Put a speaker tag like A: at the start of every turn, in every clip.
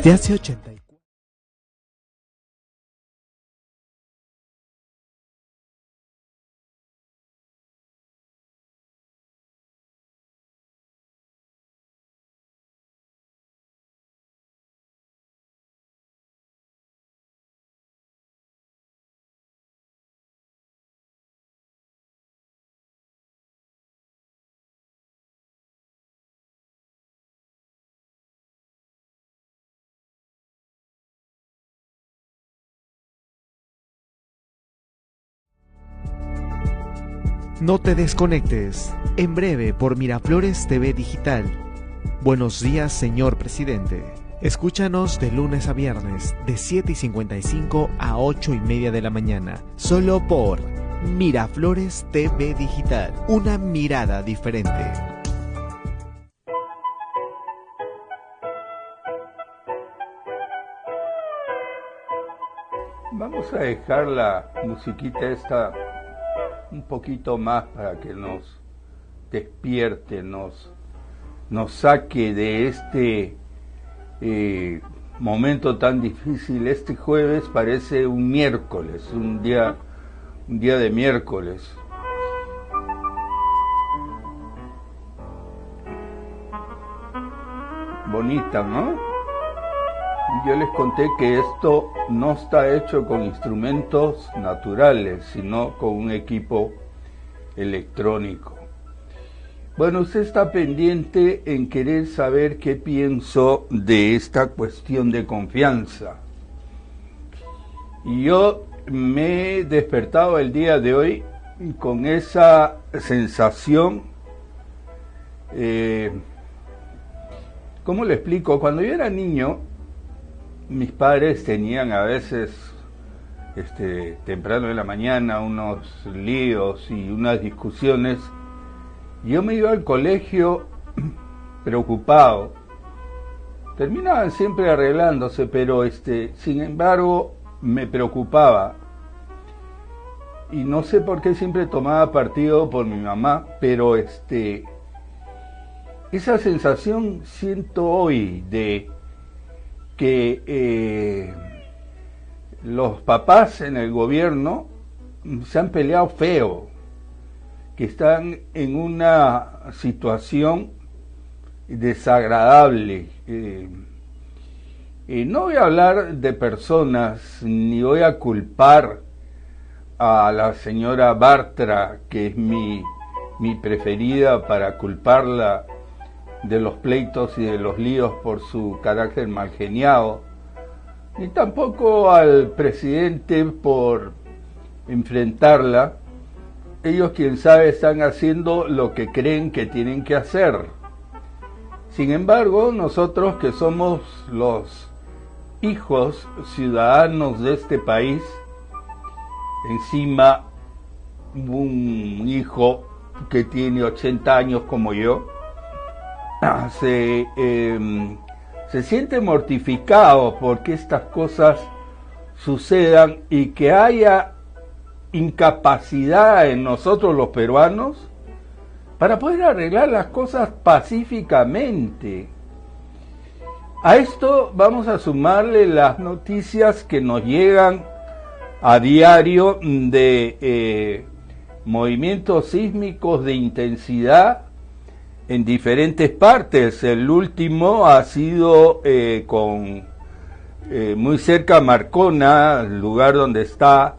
A: Desde hace 84. No te desconectes, en breve por Miraflores TV Digital. Buenos días, señor presidente. Escúchanos de lunes a viernes, de 7:55 a 8:30 de la mañana, solo por Miraflores TV Digital, una mirada diferente.
B: Vamos a dejar la musiquita esta un poquito más para que nos despierte, nos saque de este momento tan difícil. Este jueves parece un miércoles, un día de miércoles. Bonita, ¿no? Yo les conté que esto no está hecho con instrumentos naturales, sino con un equipo electrónico. Bueno, usted está pendiente en querer saber qué pienso de esta cuestión de confianza. Y yo me he despertado el día de hoy con esa sensación. ¿Cómo le explico? Cuando yo era niño, mis padres tenían a veces, temprano en la mañana, unos líos y unas discusiones. Yo me iba al colegio preocupado. Terminaban siempre arreglándose, pero sin embargo me preocupaba. Y no sé por qué siempre tomaba partido por mi mamá, pero esa sensación siento hoy de que los papás en el gobierno se han peleado feo, que están en una situación desagradable. No voy a hablar de personas, ni voy a culpar a la señora Bartra, que es mi preferida para culparla de los pleitos y de los líos por su carácter malgeniado, ni tampoco al presidente por enfrentarla. Ellos, quién sabe, están haciendo lo que creen que tienen que hacer. Sin embargo, nosotros que somos los hijos ciudadanos de este país, encima un hijo que tiene 80 años como yo, se siente mortificado porque estas cosas sucedan y que haya incapacidad en nosotros los peruanos para poder arreglar las cosas pacíficamente. A esto vamos a sumarle las noticias que nos llegan a diario de movimientos sísmicos de intensidad en diferentes partes. El último ha sido muy cerca a Marcona, el lugar donde está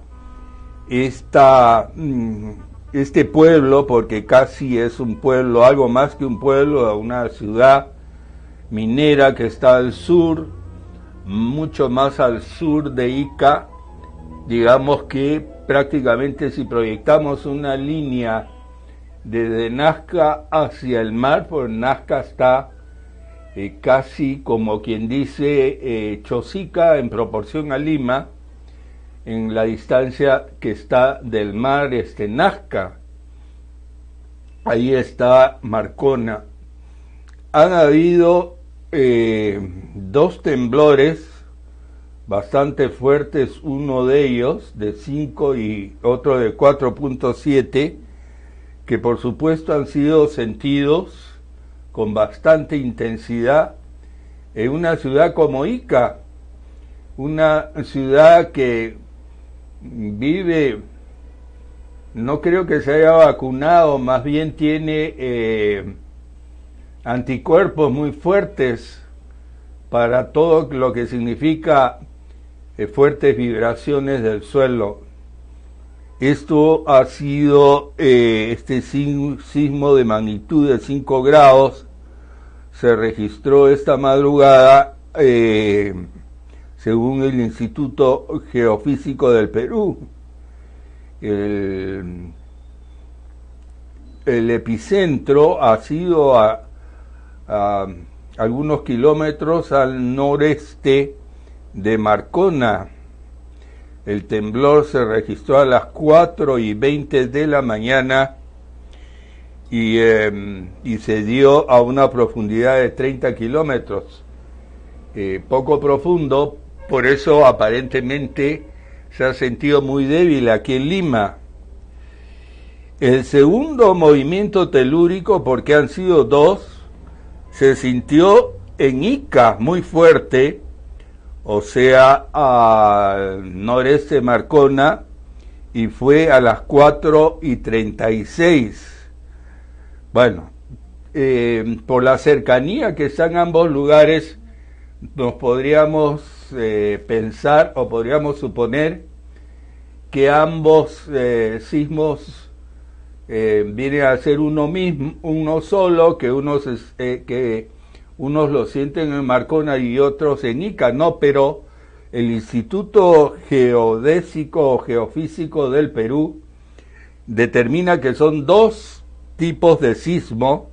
B: este pueblo, porque casi es un pueblo, algo más que un pueblo, una ciudad minera que está al sur, mucho más al sur de Ica. Digamos que prácticamente si proyectamos una línea desde Nazca hacia el mar, pues Nazca está casi como quien dice Chosica en proporción a Lima, en la distancia que está del mar Nazca. Ahí está Marcona. Han habido 2 temblores bastante fuertes, uno de ellos de 5 y otro de 4.7, que por supuesto han sido sentidos con bastante intensidad en una ciudad como Ica, una ciudad que vive, no creo que se haya vacunado, más bien tiene anticuerpos muy fuertes para todo lo que significa fuertes vibraciones del suelo. Esto ha sido este sismo de magnitud de 5 grados, se registró esta madrugada según el Instituto Geofísico del Perú. El epicentro ha sido a algunos kilómetros al noreste de Marcona. El temblor se registró a las 4:20 de la mañana y se dio a una profundidad de 30 kilómetros. Poco profundo, por eso aparentemente se ha sentido muy débil aquí en Lima. El segundo movimiento telúrico, porque han sido 2, se sintió en Ica muy fuerte, o sea, al noreste de Marcona, y fue a las 4:36. Bueno, por la cercanía que están ambos lugares, nos podríamos pensar o podríamos suponer que ambos sismos vienen a ser uno solo, que unos lo sienten en Marcona y otros en Ica, no, pero el Instituto Geodésico o Geofísico del Perú determina que son 2 tipos de sismo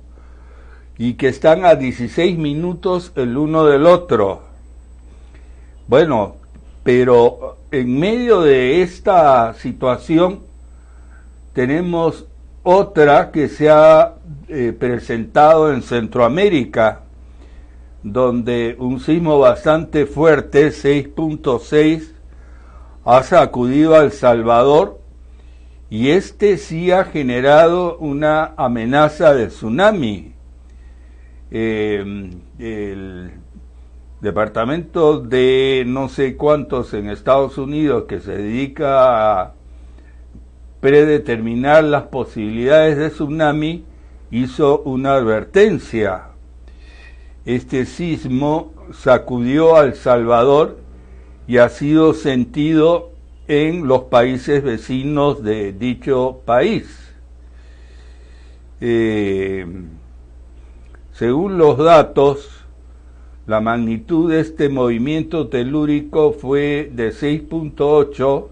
B: y que están a 16 minutos el uno del otro. Bueno, pero en medio de esta situación tenemos otra que se ha presentado en Centroamérica, donde un sismo bastante fuerte, 6.6, ha sacudido a El Salvador, y este sí ha generado una amenaza de tsunami. El departamento de no sé cuántos en Estados Unidos que se dedica a predeterminar las posibilidades de tsunami hizo una advertencia. Este sismo sacudió a El Salvador y ha sido sentido en los países vecinos de dicho país. Según los datos, la magnitud de este movimiento telúrico fue de 6.8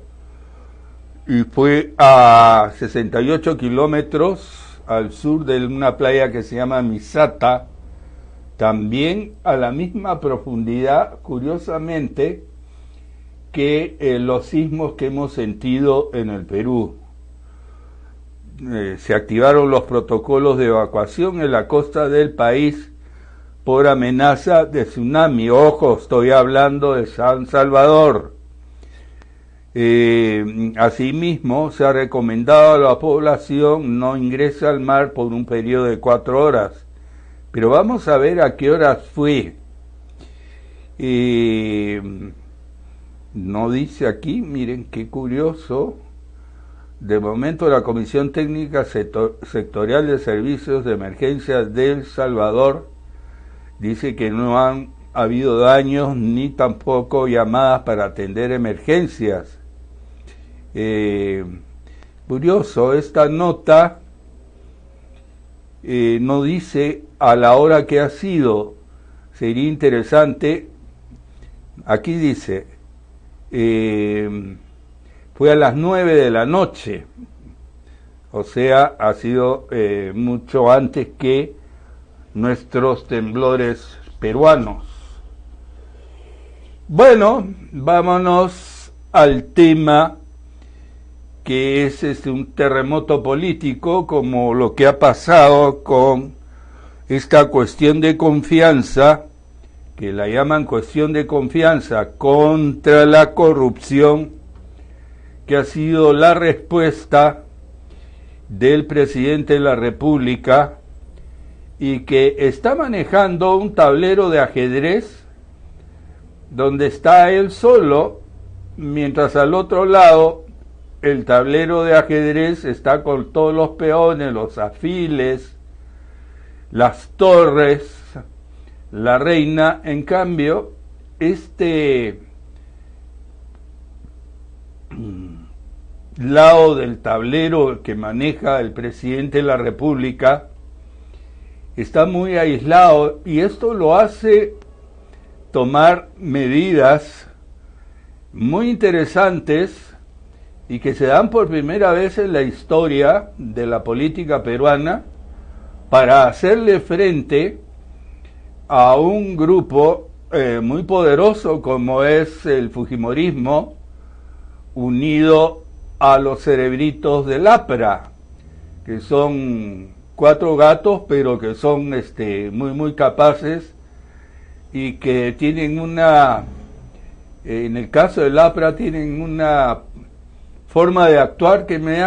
B: y fue a 68 kilómetros al sur de una playa que se llama Misata, también a la misma profundidad, curiosamente, que los sismos que hemos sentido en el Perú. Se activaron los protocolos de evacuación en la costa del país por amenaza de tsunami. Ojo, estoy hablando de San Salvador. Asimismo, se ha recomendado a la población no ingrese al mar por un periodo de 4 horas. Pero vamos a ver a qué horas fue. No dice aquí, miren qué curioso. De momento la Comisión Técnica Sectorial de Servicios de Emergencias de El Salvador dice que no han habido daños ni tampoco llamadas para atender emergencias. Curioso, esta nota no dice a la hora que ha sido. Sería interesante. Aquí dice fue a las 9 de la noche, o sea, ha sido mucho antes que nuestros temblores peruanos. Bueno, vámonos al tema que es un terremoto político, como lo que ha pasado con esta cuestión de confianza, que la llaman cuestión de confianza contra la corrupción, que ha sido la respuesta del presidente de la República y que está manejando un tablero de ajedrez donde está él solo, mientras al otro lado el tablero de ajedrez está con todos los peones, los alfiles, las torres, la reina. En cambio, este lado del tablero que maneja el presidente de la República está muy aislado, y esto lo hace tomar medidas muy interesantes y que se dan por primera vez en la historia de la política peruana para hacerle frente a un grupo muy poderoso como es el fujimorismo, unido a los cerebritos del APRA, que son 4 gatos, pero que son muy capaces, y que tienen en el caso del APRA, tienen una forma de actuar que me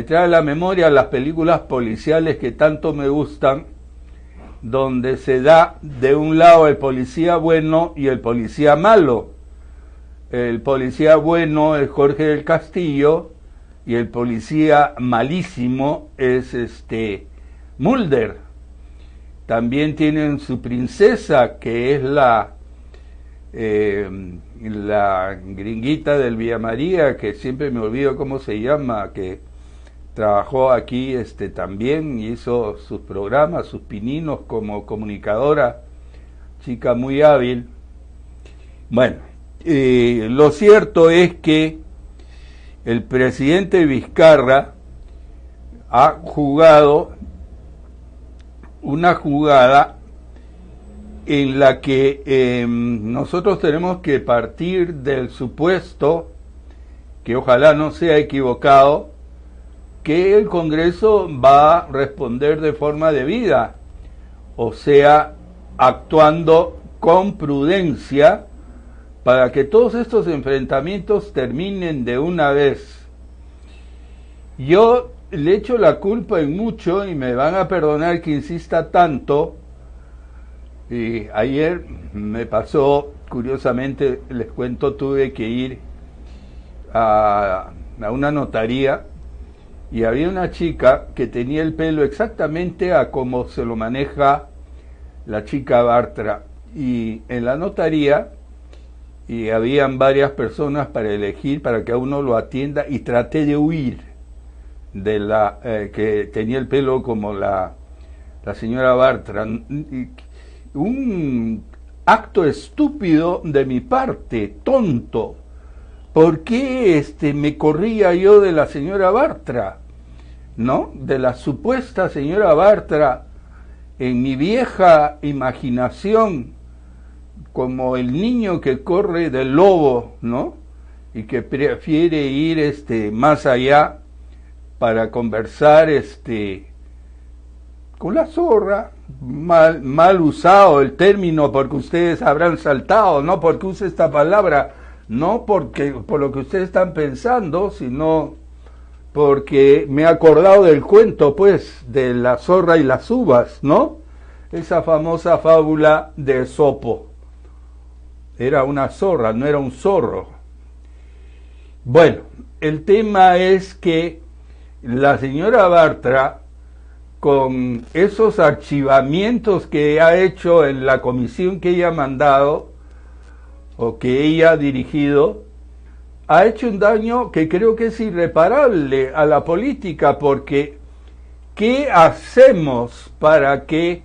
B: trae a la memoria las películas policiales que tanto me gustan, donde se da de un lado el policía bueno y el policía malo. El policía bueno es Jorge del Castillo y el policía malísimo es Mulder. También tienen su princesa, que es la gringuita del Villa María, que siempre me olvido cómo se llama, que trabajó aquí también, hizo sus programas, sus pininos como comunicadora, chica muy hábil. Bueno, lo cierto es que el presidente Vizcarra ha jugado una jugada en la que nosotros tenemos que partir del supuesto, que ojalá no sea equivocado, que el Congreso va a responder de forma debida, o sea, actuando con prudencia para que todos estos enfrentamientos terminen de una vez. Yo le echo la culpa en mucho, y me van a perdonar que insista tanto. Y ayer me pasó, curiosamente, les cuento, tuve que ir a una notaría, y había una chica que tenía el pelo exactamente a como se lo maneja la chica Bartra, y en la notaría y habían varias personas para elegir, para que a uno lo atienda, y traté de huir de la que tenía el pelo como la señora Bartra. Un acto estúpido de mi parte, tonto. ¿Por qué me corría yo de la señora Bartra? ¿No? De la supuesta señora Bartra, en mi vieja imaginación, como el niño que corre del lobo, ¿no? Y que prefiere ir más allá para conversar con la zorra. Mal usado el término, porque ustedes habrán saltado, no porque use esta palabra, no por lo que ustedes están pensando, sino porque me he acordado del cuento, pues, de la zorra y las uvas, ¿no? Esa famosa fábula de Esopo. Era una zorra, no era un zorro. Bueno, el tema es que la señora Bartra, con esos archivamientos que ha hecho en la comisión que ella ha mandado, o que ella ha dirigido, ha hecho un daño que creo que es irreparable a la política, porque ¿qué hacemos para que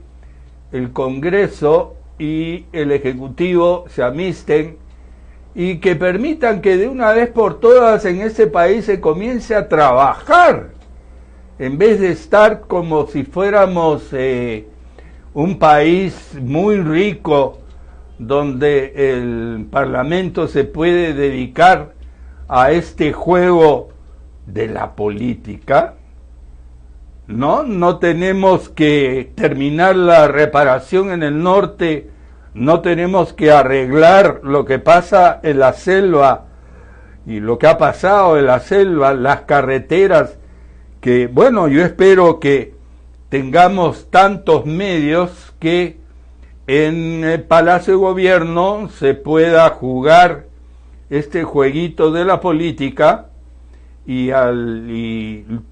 B: el Congreso y el Ejecutivo se amisten y que permitan que de una vez por todas en este país se comience a trabajar, en vez de estar como si fuéramos un país muy rico, donde el Parlamento se puede dedicar a este juego de la política? No tenemos que terminar la reparación en el norte, no tenemos que arreglar lo que pasa en la selva y lo que ha pasado en la selva, las carreteras, que bueno, yo espero que tengamos tantos medios que en el Palacio de Gobierno se pueda jugar este jueguito de la política y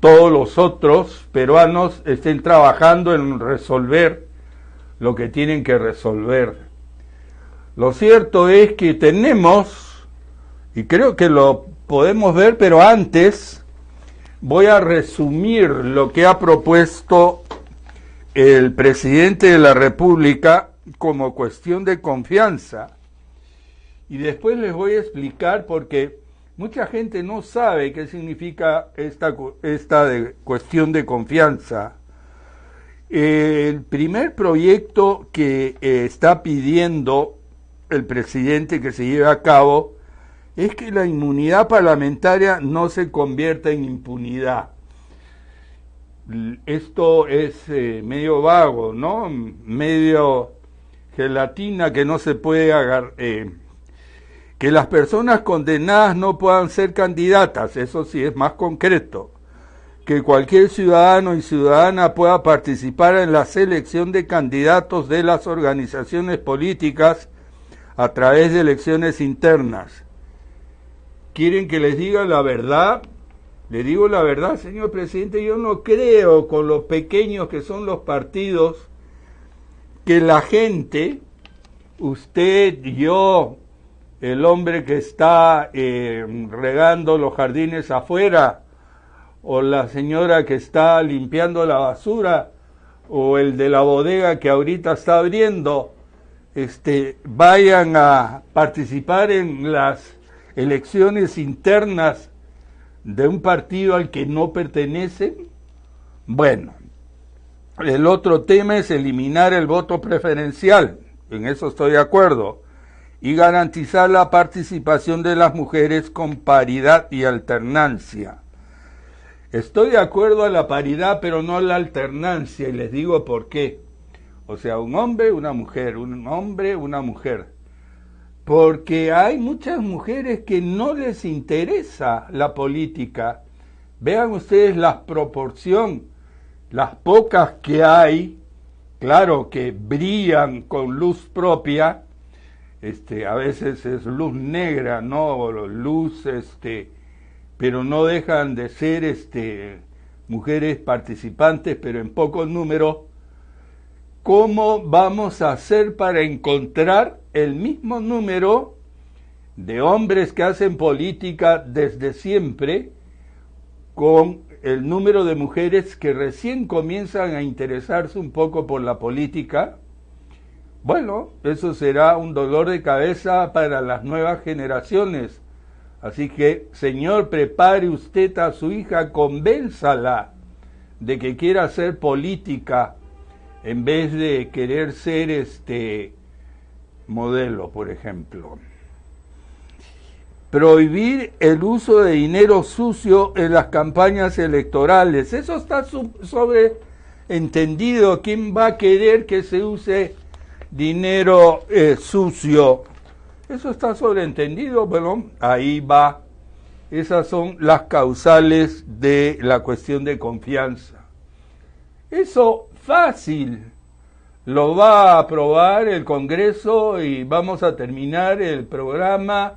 B: todos los otros peruanos estén trabajando en resolver lo que tienen que resolver. Lo cierto es que tenemos, y creo que lo podemos ver, pero antes voy a resumir lo que ha propuesto el presidente de la República como cuestión de confianza. Y después les voy a explicar porque mucha gente no sabe qué significa esta cuestión de confianza. El primer proyecto que está pidiendo el presidente que se lleve a cabo es que la inmunidad parlamentaria no se convierta en impunidad. Esto es medio vago, ¿no? Medio gelatina que no se puede agarrar. Que las personas condenadas no puedan ser candidatas, eso sí es más concreto. Que cualquier ciudadano y ciudadana pueda participar en la selección de candidatos de las organizaciones políticas a través de elecciones internas. ¿Quieren que les diga la verdad? Le digo la verdad, señor presidente, yo no creo, con los pequeños que son los partidos, que la gente, usted, yo, el hombre que está regando los jardines afuera, o la señora que está limpiando la basura, o el de la bodega que ahorita está abriendo, vayan a participar en las elecciones internas de un partido al que no pertenecen. Bueno, el otro tema es eliminar el voto preferencial, en eso estoy de acuerdo, y garantizar la participación de las mujeres con paridad y alternancia. Estoy de acuerdo a la paridad, pero no a la alternancia, y les digo por qué. O sea, un hombre, una mujer, un hombre, una mujer. Porque hay muchas mujeres que no les interesa la política. Vean ustedes la proporción, las pocas que hay, claro que brillan con luz propia, a veces es luz negra, no luz, pero no dejan de ser mujeres participantes, pero en poco número. ¿Cómo vamos a hacer para encontrar el mismo número de hombres que hacen política desde siempre con el número de mujeres que recién comienzan a interesarse un poco por la política? Bueno, eso será un dolor de cabeza para las nuevas generaciones. Así que, señor, prepare usted a su hija, convénzala de que quiera hacer política en vez de querer ser modelo, por ejemplo. Prohibir el uso de dinero sucio en las campañas electorales. Eso está sobreentendido. ¿Quién va a querer que se use dinero sucio? Eso está sobreentendido. Bueno, ahí va. Esas son las causales de la cuestión de confianza. Eso fácil. Lo va a aprobar el Congreso y vamos a terminar el programa,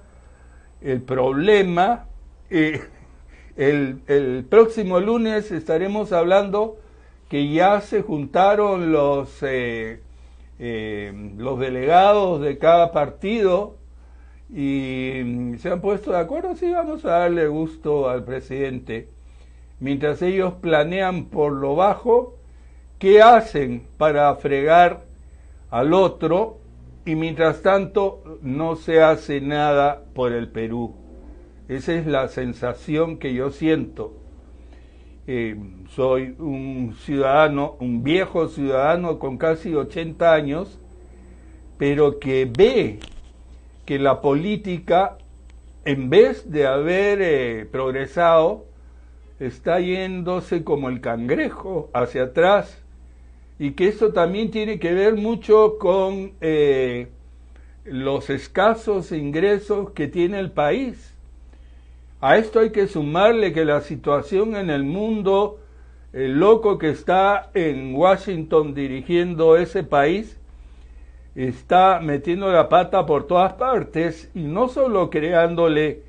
B: el problema. El próximo lunes estaremos hablando que ya se juntaron los delegados de cada partido y se han puesto de acuerdo. Sí, vamos a darle gusto al presidente. Mientras ellos planean por lo bajo qué hacen para fregar al otro, y mientras tanto no se hace nada por el Perú. Esa es la sensación que yo siento. Soy un ciudadano, un viejo ciudadano con casi 80 años, pero que ve que la política, en vez de haber progresado, está yéndose como el cangrejo hacia atrás, y que esto también tiene que ver mucho con los escasos ingresos que tiene el país. A esto hay que sumarle que la situación en el mundo, el loco que está en Washington dirigiendo ese país, está metiendo la pata por todas partes y no solo creándole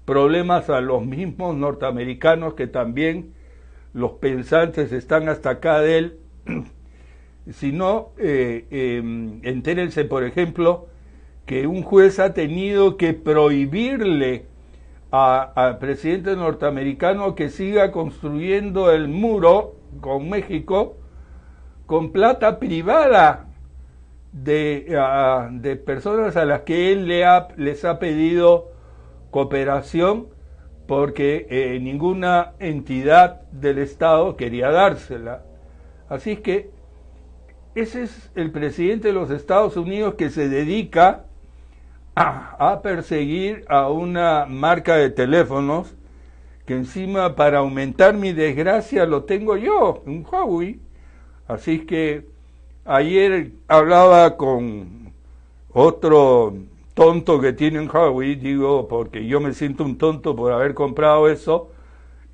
B: problemas a los mismos norteamericanos, que también los pensantes están hasta acá de él, sino entérense, por ejemplo, que un juez ha tenido que prohibirle al presidente norteamericano que siga construyendo el muro con México con plata privada de personas a las que él les ha pedido cooperación, porque ninguna entidad del Estado quería dársela. Así es que ese es el presidente de los Estados Unidos, que se dedica a perseguir a una marca de teléfonos que encima, para aumentar mi desgracia, lo tengo yo, un Huawei. Así es que ayer hablaba con otro tonto que tiene un Huawei, digo, porque yo me siento un tonto por haber comprado eso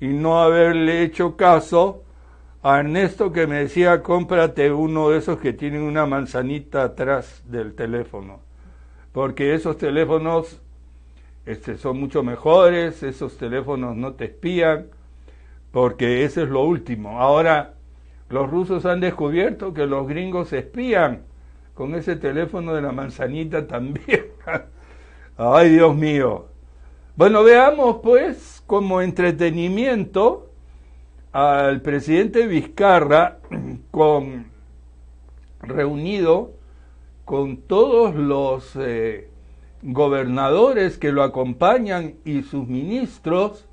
B: y no haberle hecho caso a Ernesto, que me decía: cómprate uno de esos que tienen una manzanita atrás del teléfono, porque esos teléfonos son mucho mejores, esos teléfonos no te espían, porque eso es lo último. Ahora, los rusos han descubierto que los gringos espían con ese teléfono de la manzanita también. Ay, Dios mío. Bueno, veamos pues como entretenimiento al presidente Vizcarra reunido con todos los gobernadores que lo acompañan y sus ministros,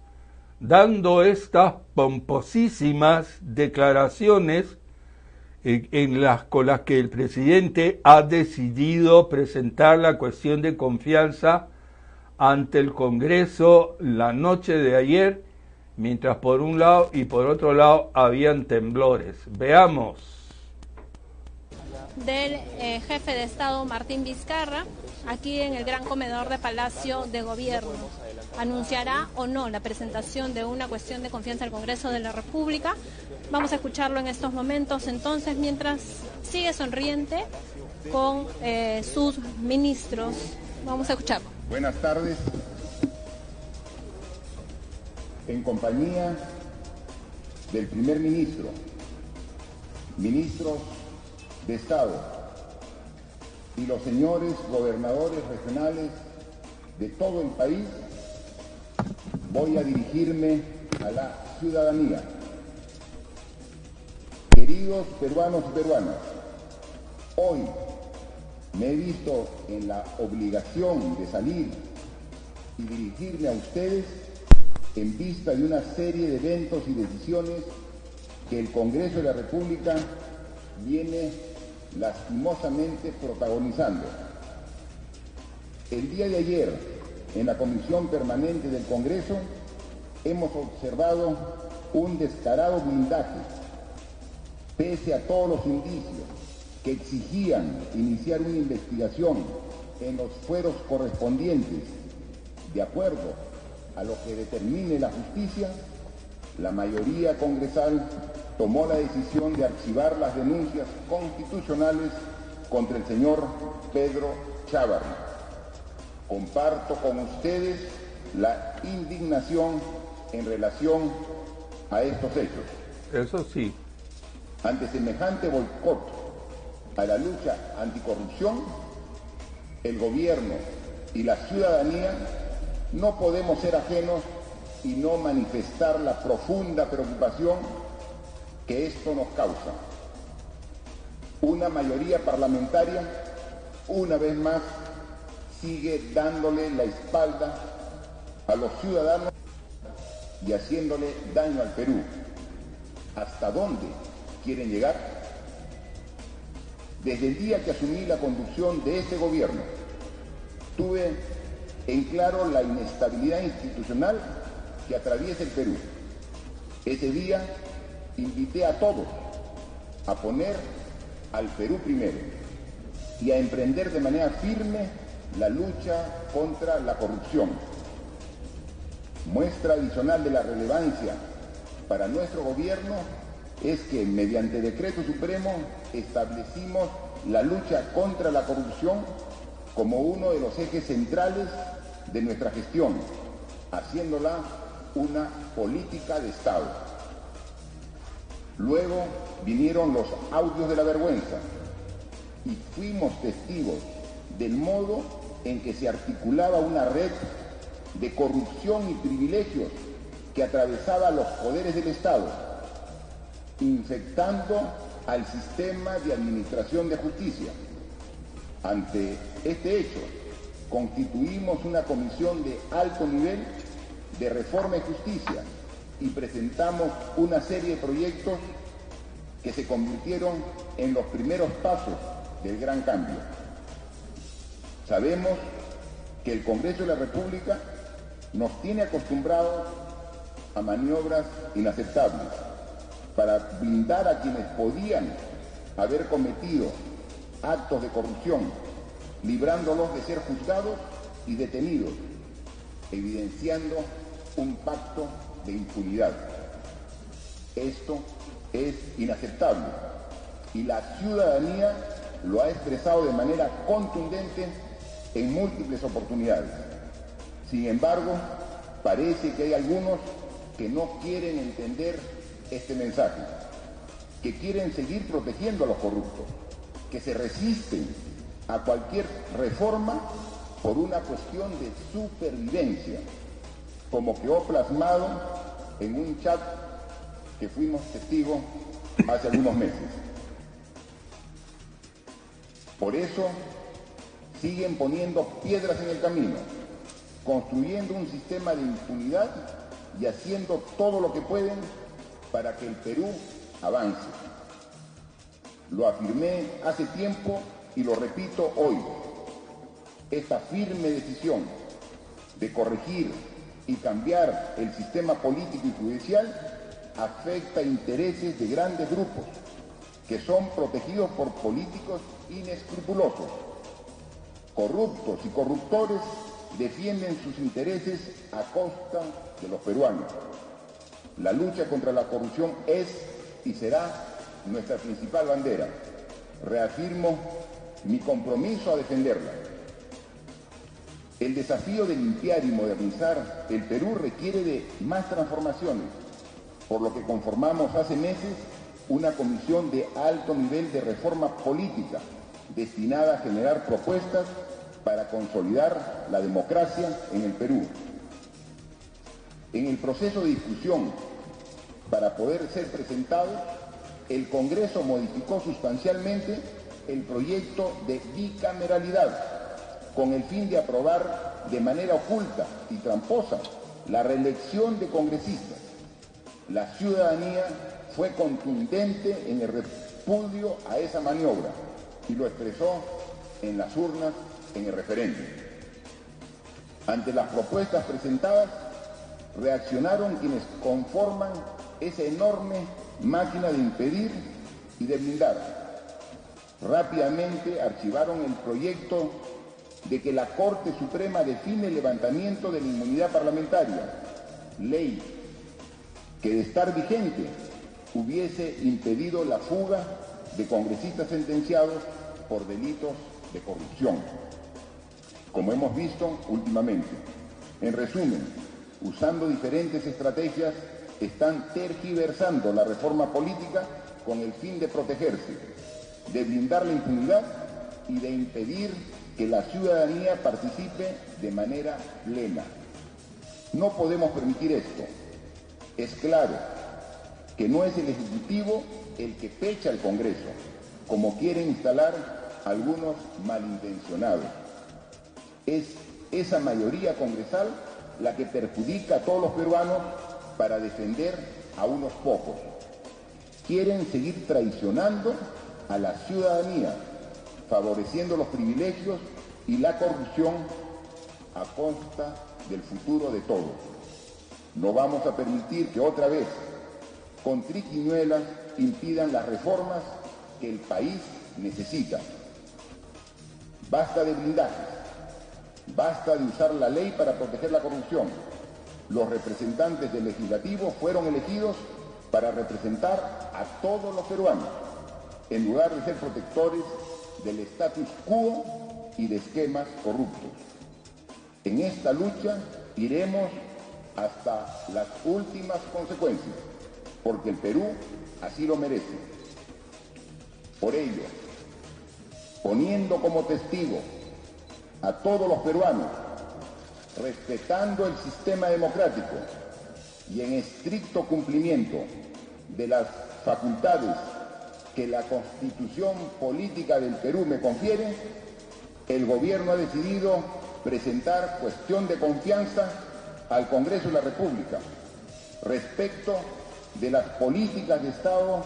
B: dando estas pomposísimas declaraciones con las que el presidente ha decidido presentar la cuestión de confianza ante el Congreso la noche de ayer, mientras por un lado y por otro lado habían temblores. Veamos.
C: Del jefe de Estado Martín Vizcarra, aquí en el gran comedor de Palacio de Gobierno. ¿Anunciará o no la presentación de una cuestión de confianza al Congreso de la República? Vamos a escucharlo en estos momentos, entonces, mientras sigue sonriente con sus ministros. Vamos a escucharlo.
D: Buenas tardes. En compañía del primer ministro, ministros de Estado y los señores gobernadores regionales de todo el país, voy a dirigirme a la ciudadanía. Queridos peruanos y peruanas, hoy me he visto en la obligación de salir y dirigirme a ustedes en vista de una serie de eventos y decisiones que el Congreso de la República viene lastimosamente protagonizando. El día de ayer, en la Comisión Permanente del Congreso, hemos observado un descarado blindaje, pese a todos los indicios que exigían iniciar una investigación en los fueros correspondientes, de acuerdo a lo que determine la justicia. La mayoría congresal tomó la decisión de archivar las denuncias constitucionales contra el señor Pedro Chávarri. Comparto con ustedes la indignación en relación a estos hechos.
B: Eso sí.
D: Ante semejante boicot a la lucha anticorrupción, el gobierno y la ciudadanía no podemos ser ajenos y no manifestar la profunda preocupación que esto nos causa. Una mayoría parlamentaria, una vez más, sigue dándole la espalda a los ciudadanos y haciéndole daño al Perú. ¿Hasta dónde quieren llegar? Desde el día que asumí la conducción de este gobierno, tuve en claro la inestabilidad institucional que atraviesa el Perú. Ese día invité a todos a poner al Perú primero y a emprender de manera firme la lucha contra la corrupción. Muestra adicional de la relevancia para nuestro gobierno es que mediante decreto supremo establecimos la lucha contra la corrupción como uno de los ejes centrales de nuestra gestión, haciéndola una política de Estado. Luego vinieron los audios de la vergüenza y fuimos testigos del modo en que se articulaba una red de corrupción y privilegios que atravesaba los poderes del Estado, infectando al sistema de administración de justicia. Ante este hecho, constituimos una comisión de alto nivel de reforma y justicia y presentamos una serie de proyectos que se convirtieron en los primeros pasos del gran cambio. Sabemos que el Congreso de la República nos tiene acostumbrados a maniobras inaceptables para blindar a quienes podían haber cometido actos de corrupción, librándolos de ser juzgados y detenidos, evidenciando un pacto de impunidad. Esto es inaceptable y la ciudadanía lo ha expresado de manera contundente en múltiples oportunidades. Sin embargo, parece que hay algunos que no quieren entender este mensaje, que quieren seguir protegiendo a los corruptos, que se resisten a cualquier reforma por una cuestión de supervivencia, como quedó plasmado en un chat que fuimos testigos hace algunos meses. Por eso siguen poniendo piedras en el camino, construyendo un sistema de impunidad y haciendo todo lo que pueden para que el Perú avance. Lo afirmé hace tiempo y lo repito hoy. Esta firme decisión de corregir y cambiar el sistema político y judicial afecta intereses de grandes grupos que son protegidos por políticos inescrupulosos. Corruptos y corruptores defienden sus intereses a costa de los peruanos. La lucha contra la corrupción es y será nuestra principal bandera. Reafirmo mi compromiso a defenderla. El desafío de limpiar y modernizar el Perú requiere de más transformaciones, por lo que conformamos hace meses una comisión de alto nivel de reforma política destinada a generar propuestas para consolidar la democracia en el Perú. En el proceso de discusión para poder ser presentado, el Congreso modificó sustancialmente el proyecto de bicameralidad con el fin de aprobar de manera oculta y tramposa la reelección de congresistas. La ciudadanía fue contundente en el repudio a esa maniobra y lo expresó en las urnas en el referéndum. Ante las propuestas presentadas, reaccionaron quienes conforman esa enorme máquina de impedir y de blindar. Rápidamente archivaron el proyecto de que la Corte Suprema define el levantamiento de la inmunidad parlamentaria, ley que de estar vigente hubiese impedido la fuga de congresistas sentenciados por delitos de corrupción, como hemos visto últimamente. En resumen, usando diferentes estrategias, están tergiversando la reforma política con el fin de protegerse, de blindar la impunidad y de impedir que la ciudadanía participe de manera plena. No podemos permitir esto. Es claro que no es el Ejecutivo el que pecha al Congreso, como quieren instalar algunos malintencionados. Es esa mayoría congresal la que perjudica a todos los peruanos para defender a unos pocos. Quieren seguir traicionando a la ciudadanía, favoreciendo los privilegios y la corrupción a costa del futuro de todos. No vamos a permitir que otra vez, con triquiñuelas, impidan las reformas que el país necesita. Basta de blindajes, basta de usar la ley para proteger la corrupción. Los representantes del legislativo fueron elegidos para representar a todos los peruanos, en lugar de ser protectores del status quo y de esquemas corruptos. En esta lucha iremos hasta las últimas consecuencias, porque el Perú así lo merece. Por ello, poniendo como testigo a todos los peruanos, respetando el sistema democrático y en estricto cumplimiento de las facultades que la Constitución Política del Perú me confiere, el Gobierno ha decidido presentar cuestión de confianza al Congreso de la República respecto de las políticas de Estado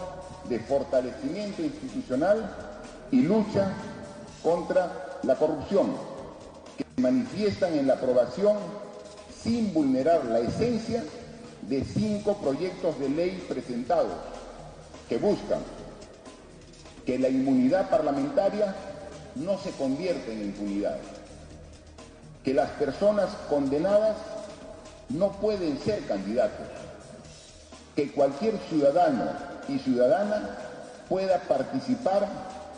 D: de fortalecimiento institucional y lucha contra la corrupción, que se manifiestan en la aprobación sin vulnerar la esencia de 5 proyectos de ley presentados que buscan que la inmunidad parlamentaria no se convierta en impunidad, que las personas condenadas no pueden ser candidatos, que cualquier ciudadano y ciudadana pueda participar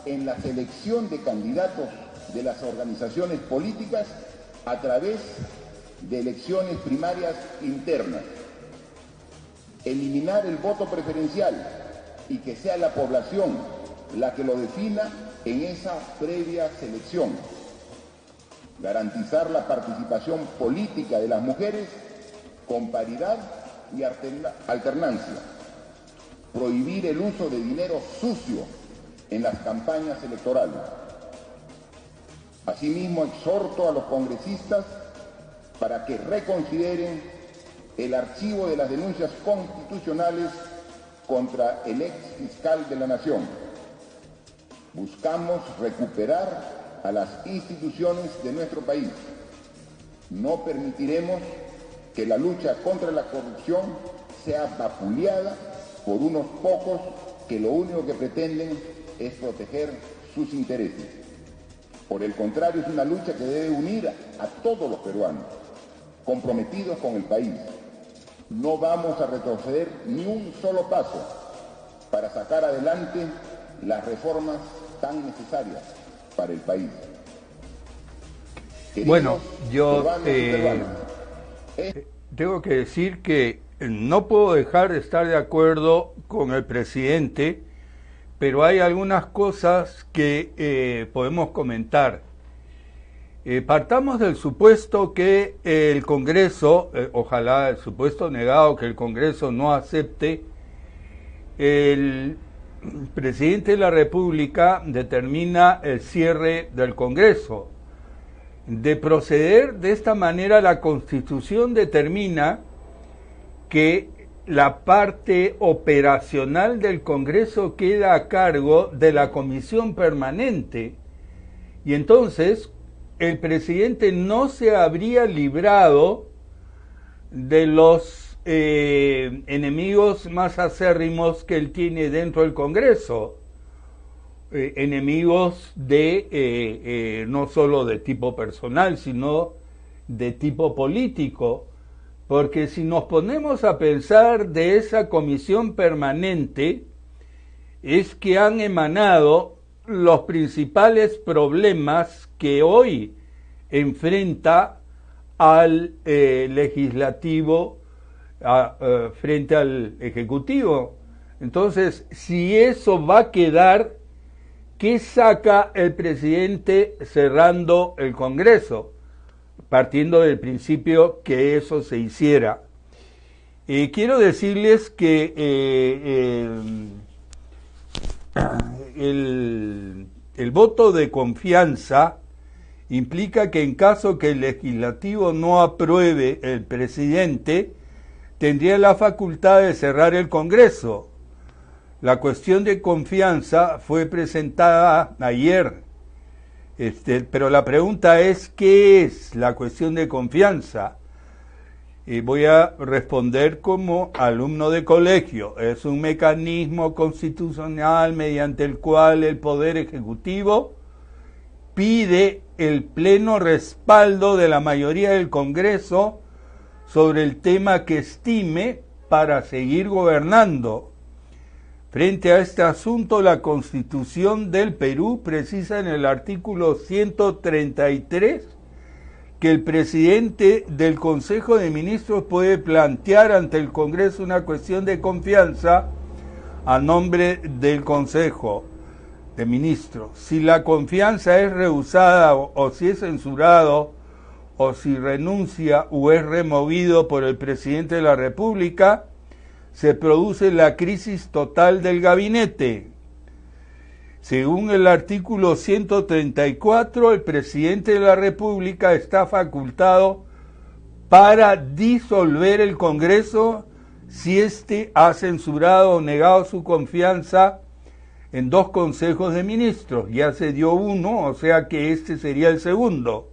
D: en la selección de candidatos de las organizaciones políticas a través de elecciones primarias internas, eliminar el voto preferencial y que sea la población la que lo defina en esa previa selección, garantizar la participación política de las mujeres con paridad y alternancia, prohibir el uso de dinero sucio en las campañas electorales. Asimismo, exhorto a los congresistas para que reconsideren el archivo de las denuncias constitucionales contra el ex fiscal de la Nación. Buscamos recuperar a las instituciones de nuestro país. No permitiremos que la lucha contra la corrupción sea vapuleada por unos pocos que lo único que pretenden es proteger sus intereses. Por el contrario, es una lucha que debe unir a todos los peruanos, comprometidos con el país. No vamos a retroceder ni un solo paso para sacar adelante las reformas tan necesarias para el país. Queridos
B: bueno, yo
D: peruanos,
B: tengo que decir que no puedo dejar de estar de acuerdo con el presidente, pero hay algunas cosas que podemos comentar. Partamos del supuesto que el Congreso, ojalá el supuesto negado que el Congreso no acepte, el presidente de la República determina el cierre del Congreso. De proceder de esta manera, la Constitución determina que la parte operacional del Congreso queda a cargo de la Comisión Permanente, y entonces el presidente no se habría librado de los enemigos más acérrimos que él tiene dentro del Congreso, enemigos de no solo de tipo personal, sino de tipo político, porque si nos ponemos a pensar de esa comisión permanente, es que han emanado los principales problemas que hoy enfrenta al legislativo frente al ejecutivo. Entonces, si eso va a quedar, ¿qué saca el presidente cerrando el Congreso? Partiendo del principio que eso se hiciera. Quiero decirles que el voto de confianza implica que en caso que el legislativo no apruebe el presidente, tendría la facultad de cerrar el Congreso. La cuestión de confianza fue presentada ayer, pero la pregunta es, ¿qué es la cuestión de confianza? Voy a responder como alumno de colegio. Es un mecanismo constitucional mediante el cual el Poder Ejecutivo pide el pleno respaldo de la mayoría del Congreso sobre el tema que estime para seguir gobernando. Frente a este asunto, la Constitución del Perú precisa en el artículo 133 que el presidente del Consejo de Ministros puede plantear ante el Congreso una cuestión de confianza a nombre del Consejo de Ministros. Si la confianza es rehusada o si es censurado o si renuncia o es removido por el presidente de la República, se produce la crisis total del gabinete. Según el artículo 134, el presidente de la República está facultado para disolver el Congreso si éste ha censurado o negado su confianza en 2 consejos de ministros. Ya se dio uno, o sea que este sería el segundo.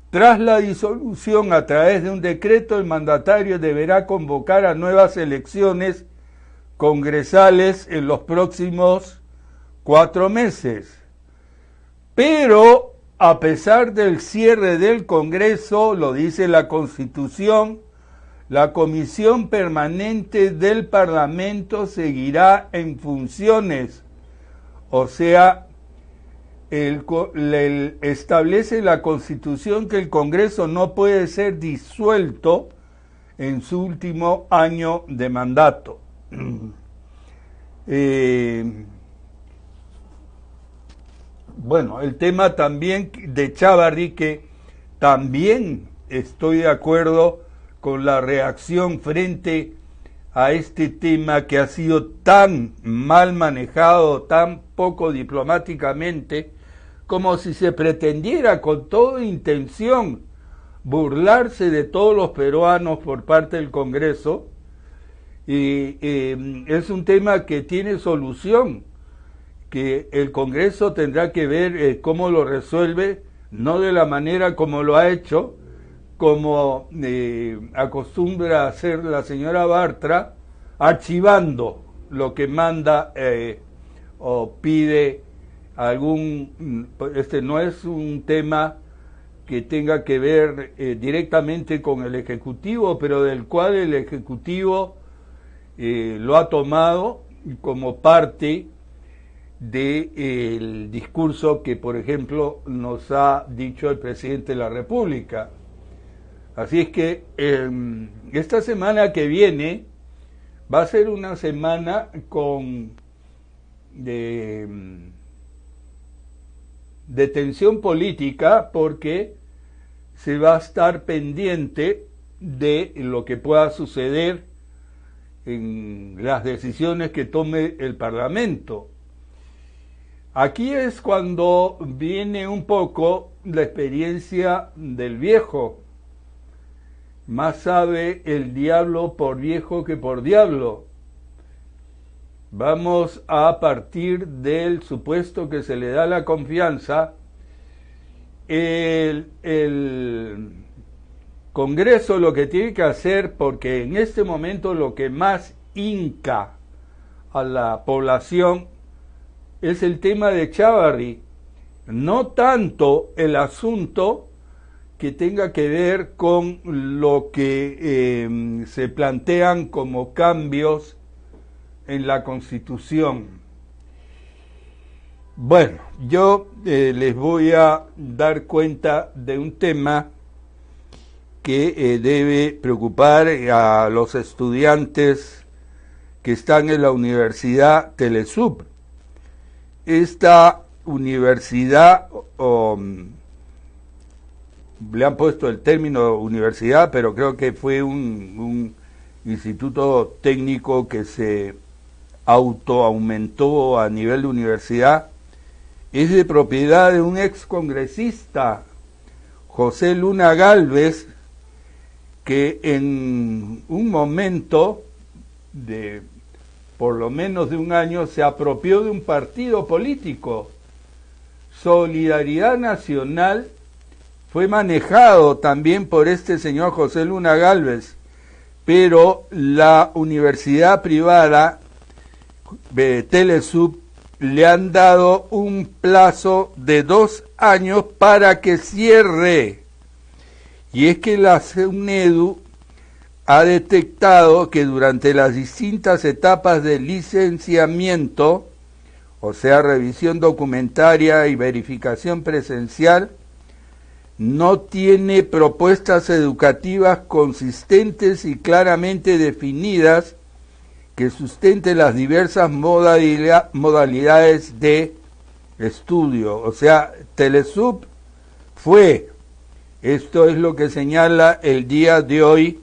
B: Tras la disolución a través de un decreto, el mandatario deberá convocar a nuevas elecciones congresales en los próximos 4 meses. Pero, a pesar del cierre del Congreso, lo dice la Constitución, la Comisión Permanente del Parlamento seguirá en funciones, o sea, establece la Constitución que el Congreso no puede ser disuelto en su último año de mandato. Bueno, el tema también de Chávarri, que también estoy de acuerdo con la reacción frente a este tema que ha sido tan mal manejado, tan poco diplomáticamente, como si se pretendiera con toda intención burlarse de todos los peruanos por parte del Congreso. Y es un tema que tiene solución, que el Congreso tendrá que ver cómo lo resuelve, no de la manera como lo ha hecho, como acostumbra a hacer la señora Bartra, archivando lo que manda o pide algún... Este no es un tema que tenga que ver directamente con el Ejecutivo, pero del cual el Ejecutivo lo ha tomado como parte del discurso que, por ejemplo, nos ha dicho el presidente de la República. Así es que esta semana que viene va a ser una semana de tensión política, porque se va a estar pendiente de lo que pueda suceder en las decisiones que tome el Parlamento. Aquí es cuando viene un poco la experiencia del viejo. Más sabe el diablo por viejo que por diablo. Vamos a partir del supuesto que se le da la confianza. El Congreso lo que tiene que hacer, porque en este momento lo que más hinca a la población es el tema de Chávarri, no tanto el asunto que tenga que ver con lo que se plantean como cambios en la Constitución. Bueno, yo les voy a dar cuenta de un tema que debe preocupar a los estudiantes que están en la Universidad Telesub. Esta universidad, le han puesto el término universidad, pero creo que fue un instituto técnico que se autoaumentó a nivel de universidad, es de propiedad de un ex congresista, José Luna Gálvez, que en un momento de por lo menos de un año se apropió de un partido político. Solidaridad Nacional fue manejado también por este señor José Luna Gálvez, pero la universidad privada de Telesub le han dado un plazo de 2 años para que cierre. Y es que la SUNEDU ha detectado que durante las distintas etapas del licenciamiento, o sea, revisión documentaria y verificación presencial, no tiene propuestas educativas consistentes y claramente definidas que sustenten las diversas modalidades de estudio. O sea, Telesub fue, esto es lo que señala el día de hoy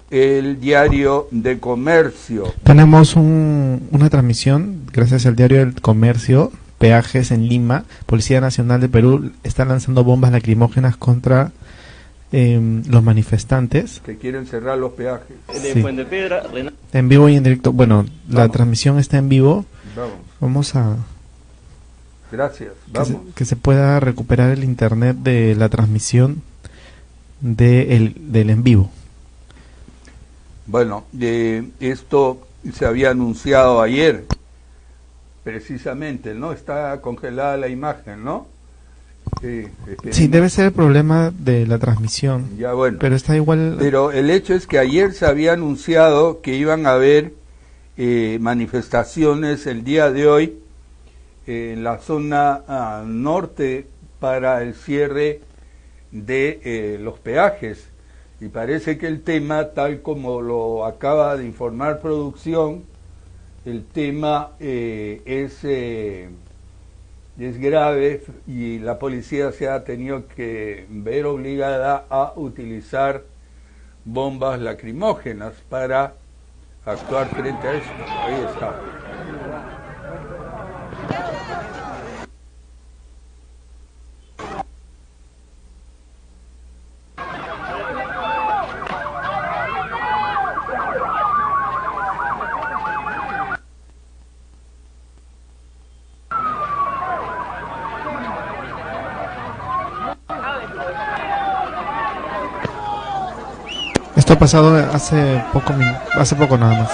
B: el Diario de Comercio.
A: Tenemos una transmisión, gracias al Diario del Comercio. Peajes en Lima, Policía Nacional de Perú está lanzando bombas lacrimógenas contra los manifestantes
B: Que quieren cerrar los peajes.
A: Sí. En vivo y en directo. Bueno, la transmisión está en vivo. Vamos a...
B: Gracias. Vamos.
A: Que se pueda recuperar el internet de la transmisión del en vivo.
B: Bueno, esto se había anunciado ayer, precisamente, ¿no? Está congelada la imagen, ¿no?
A: Sí, debe ser el problema de la transmisión.
B: Ya, bueno.
A: Pero está igual.
B: Pero el hecho es que ayer se había anunciado que iban a haber manifestaciones el día de hoy en la zona norte para el cierre de los peajes. Y parece que el tema, tal como lo acaba de informar producción, el tema es grave y la policía se ha tenido que ver obligada a utilizar bombas lacrimógenas para actuar frente a esto. Ahí está.
A: Esto ha pasado hace poco nada más.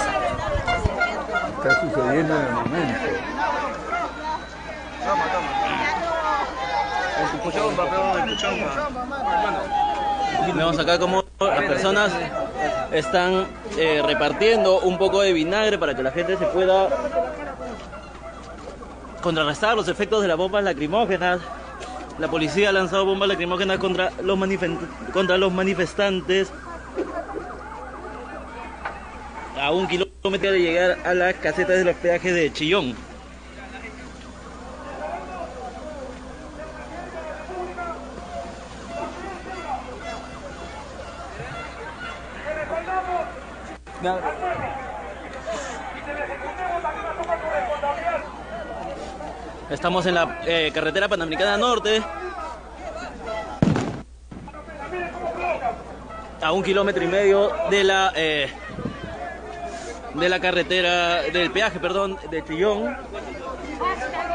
B: Está sucediendo en el momento.
E: Vemos acá como las personas están repartiendo un poco de vinagre para que la gente se pueda contrarrestar los efectos de las bombas lacrimógenas. La policía ha lanzado bombas lacrimógenas contra los manifestantes a 1 kilómetro de llegar a las casetas de los peajes de Chillón. Estamos en la carretera Panamericana Norte, a 1,5 kilómetros de la carretera del peaje, de Chillón.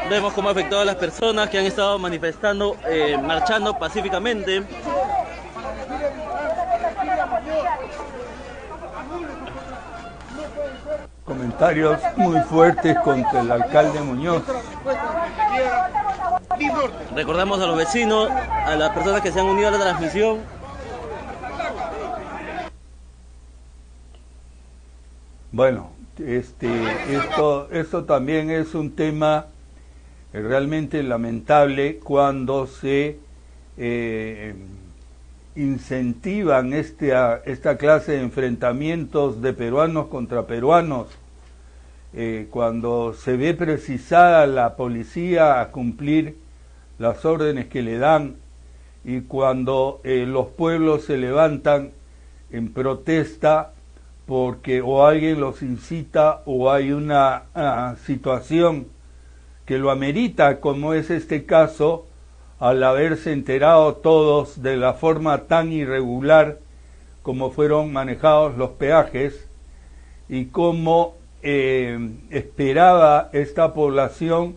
E: Vemos cómo ha afectado a las personas que han estado manifestando, marchando pacíficamente.
B: Comentarios muy fuertes contra el alcalde Muñoz.
E: Recordamos a los vecinos, a las personas que se han unido a la transmisión.
B: Bueno, esto también es un tema realmente lamentable cuando se incentivan esta clase de enfrentamientos de peruanos contra peruanos, cuando se ve precisada la policía a cumplir las órdenes que le dan y cuando los pueblos se levantan en protesta porque o alguien los incita o hay una situación que lo amerita, como es este caso, al haberse enterado todos de la forma tan irregular como fueron manejados los peajes y cómo esperaba esta población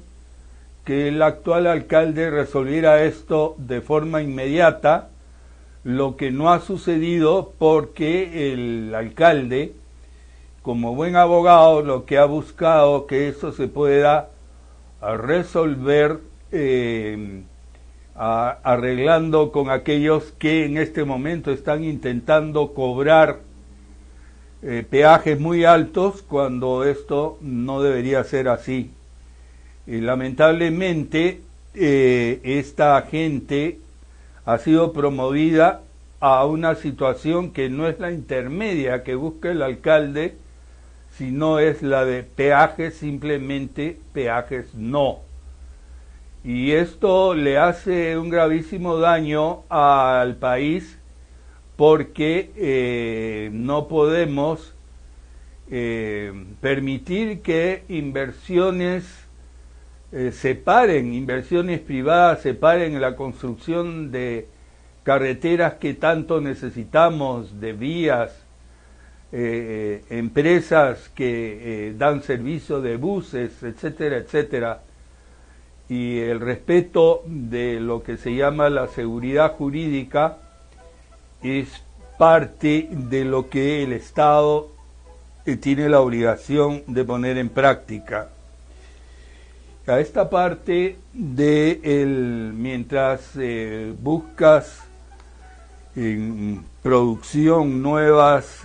B: que el actual alcalde resolviera esto de forma inmediata, lo que no ha sucedido porque el alcalde, como buen abogado, lo que ha buscado que eso se pueda resolver arreglando con aquellos que en este momento están intentando cobrar peajes muy altos cuando esto no debería ser así. Y lamentablemente esta gente ha sido promovida a una situación que no es la intermedia que busca el alcalde, sino es la de peajes, simplemente peajes no. Y esto le hace un gravísimo daño al país porque no podemos permitir que inversiones inversiones privadas separen la construcción de carreteras que tanto necesitamos, de vías, empresas que dan servicio de buses, etcétera, etcétera, y el respeto de lo que se llama la seguridad jurídica es parte de lo que el Estado tiene la obligación de poner en práctica. A esta parte de mientras buscas en producción nuevas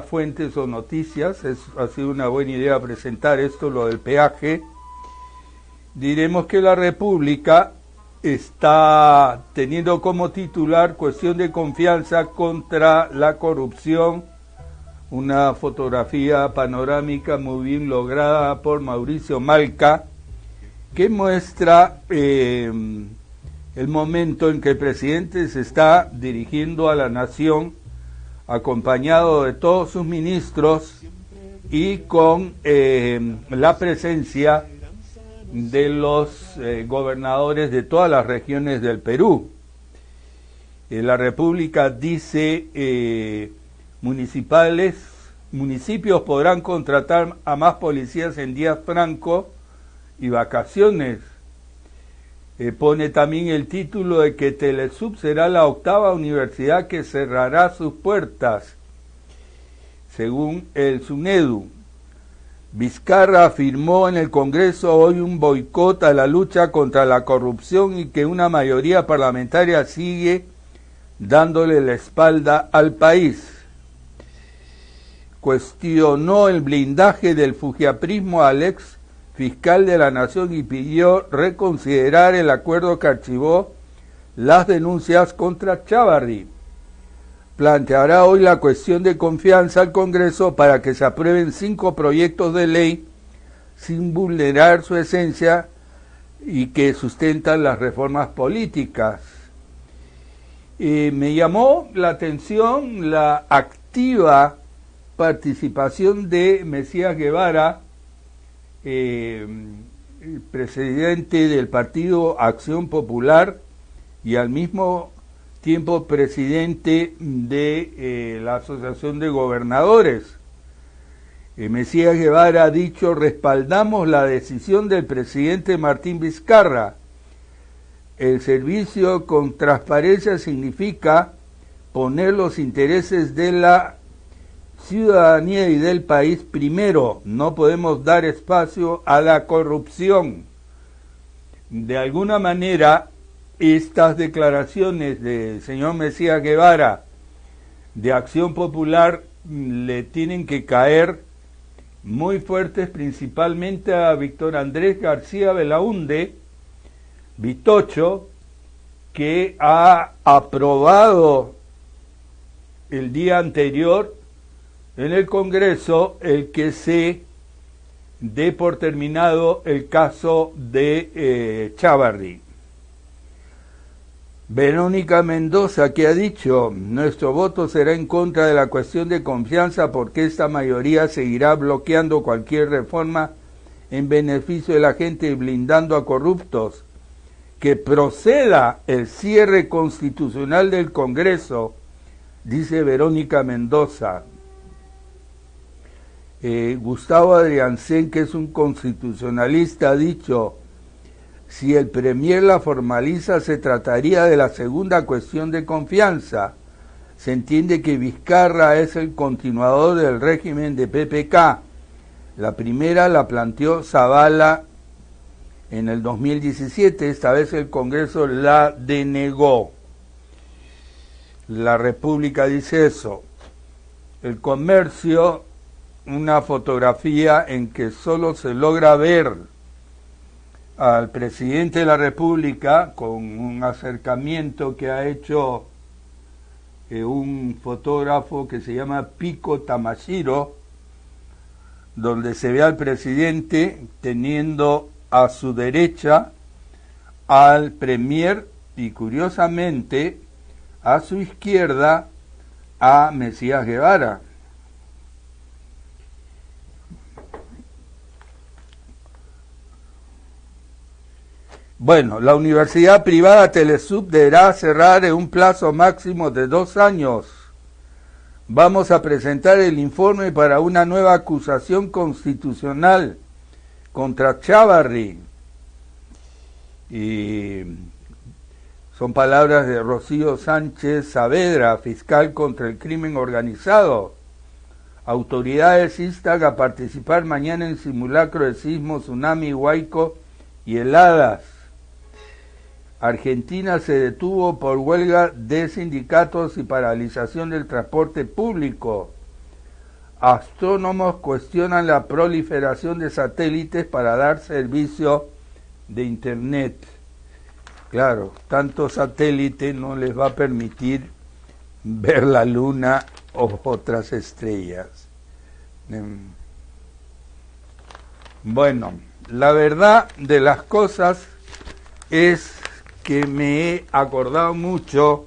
B: fuentes o noticias, ha sido una buena idea presentar esto, lo del peaje. Diremos que la República está teniendo como titular cuestión de confianza contra la corrupción, una fotografía panorámica muy bien lograda por Mauricio Malca, que muestra el momento en que el presidente se está dirigiendo a la nación, acompañado de todos sus ministros y con la presencia de los gobernadores de todas las regiones del Perú. La República dice municipios podrán contratar a más policías en días francos y vacaciones. Pone también el título de que Telesub será la 8ª universidad que cerrará sus puertas, según el SUNEDU. Vizcarra afirmó en el Congreso hoy un boicot a la lucha contra la corrupción y que una mayoría parlamentaria sigue dándole la espalda al país. Cuestionó el blindaje del fujiaprismo al ex fiscal de la Nación y pidió reconsiderar el acuerdo que archivó las denuncias contra Chávarri. Planteará hoy la cuestión de confianza al Congreso para que se aprueben 5 proyectos de ley sin vulnerar su esencia y que sustentan las reformas políticas. Me llamó la atención la activa participación de Mesías Guevara, presidente del partido Acción Popular y al mismo tiempo presidente de la Asociación de Gobernadores. Mesías Guevara ha dicho: respaldamos la decisión del presidente Martín Vizcarra. El servicio con transparencia significa poner los intereses de la ciudadanía y del país primero. No podemos dar espacio a la corrupción. De alguna manera, estas declaraciones del señor Mesías Guevara de Acción Popular le tienen que caer muy fuertes, principalmente a Víctor Andrés García Belaúnde, Vitocho, que ha aprobado el día anterior en el Congreso el que se dé por terminado el caso de Chávarri. Verónica Mendoza, que ha dicho: nuestro voto será en contra de la cuestión de confianza porque esta mayoría seguirá bloqueando cualquier reforma en beneficio de la gente y blindando a corruptos. Que proceda el cierre constitucional del Congreso, dice Verónica Mendoza. Gustavo Adriancén, que es un constitucionalista, ha dicho: si el Premier la formaliza, se trataría de la segunda cuestión de confianza. Se entiende que Vizcarra es el continuador del régimen de PPK. La primera la planteó Zavala en el 2017, esta vez el Congreso la denegó. La República dice eso. El Comercio una fotografía en que solo se logra ver al presidente de la República con un acercamiento que ha hecho un fotógrafo que se llama Pico Tamashiro, donde se ve al presidente teniendo a su derecha al premier y curiosamente a su izquierda a Mesías Guevara. Bueno, la universidad privada Telesub deberá cerrar en un plazo máximo de 2 años. Vamos a presentar el informe para una nueva acusación constitucional contra Chávarri. Y son palabras de Rocío Sánchez Saavedra, fiscal contra el crimen organizado. Autoridades instan a participar mañana en simulacro de sismo, tsunami, huaico y heladas. Argentina se detuvo por huelga de sindicatos y paralización del transporte público. Astrónomos cuestionan la proliferación de satélites para dar servicio de Internet. Claro, tanto satélite no les va a permitir ver la luna o otras estrellas. Bueno, la verdad de las cosas es que me he acordado mucho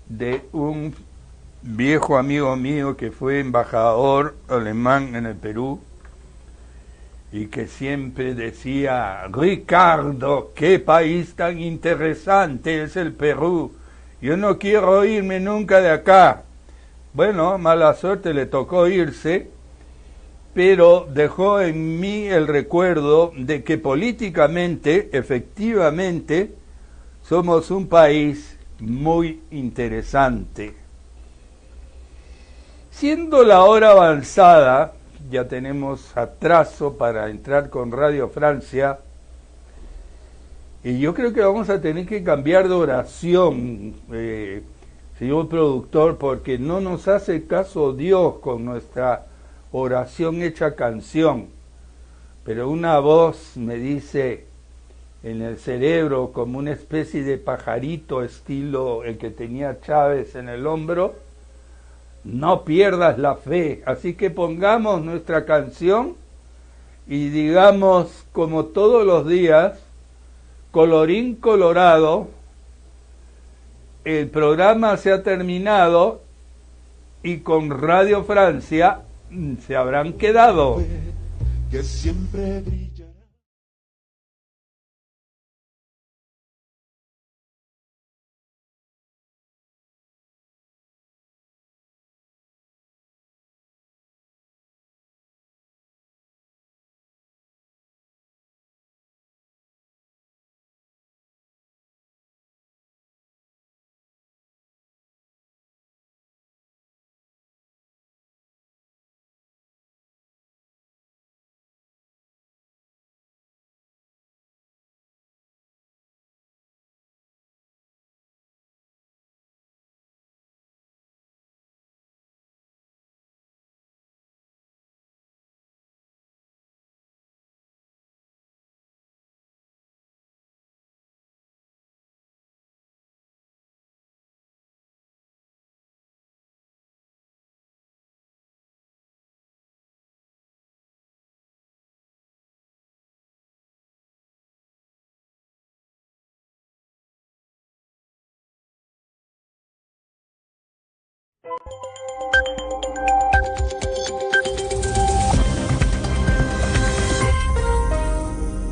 B: de un viejo amigo mío que fue embajador alemán en el Perú y que siempre decía: Ricardo, qué país tan interesante es el Perú, yo no quiero irme nunca de acá. Bueno, mala suerte, le tocó irse, pero dejó en mí el recuerdo de que políticamente, efectivamente, somos un país muy interesante. Siendo la hora avanzada, ya tenemos atraso para entrar con Radio Francia, y yo creo que vamos a tener que cambiar de oración, señor productor, porque no nos hace caso Dios con nuestra oración hecha canción, pero una voz me dice en el cerebro, como una especie de pajarito estilo el que tenía Chávez en el hombro: no pierdas la fe. Así que pongamos nuestra canción y digamos, como todos los días, colorín colorado, el programa se ha terminado y con Radio Francia se habrán quedado.
F: Que siempre brillará.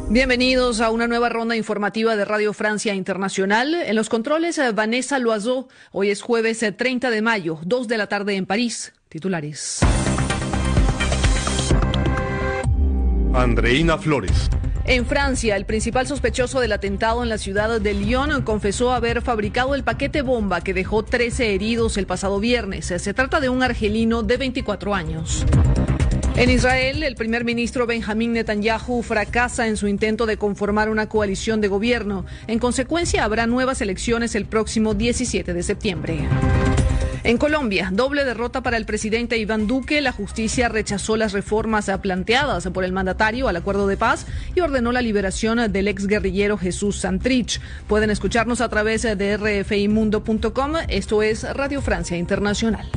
G: Bienvenidos a una nueva ronda informativa de Radio Francia Internacional. En los controles, Vanessa Loiseau. Hoy es jueves 30 de mayo, 2 de la tarde en París. Titulares.
H: Andreina Flores.
G: En Francia, el principal sospechoso del atentado en la ciudad de Lyon confesó haber fabricado el paquete bomba que dejó 13 heridos el pasado viernes. Se trata de un argelino de 24 años. En Israel, el primer ministro Benjamín Netanyahu fracasa en su intento de conformar una coalición de gobierno. En consecuencia, habrá nuevas elecciones el próximo 17 de septiembre. En Colombia, doble derrota para el presidente Iván Duque. La justicia rechazó las reformas planteadas por el mandatario al acuerdo de paz y ordenó la liberación del exguerrillero Jesús Santrich. Pueden escucharnos a través de rfimundo.com. Esto es Radio Francia Internacional.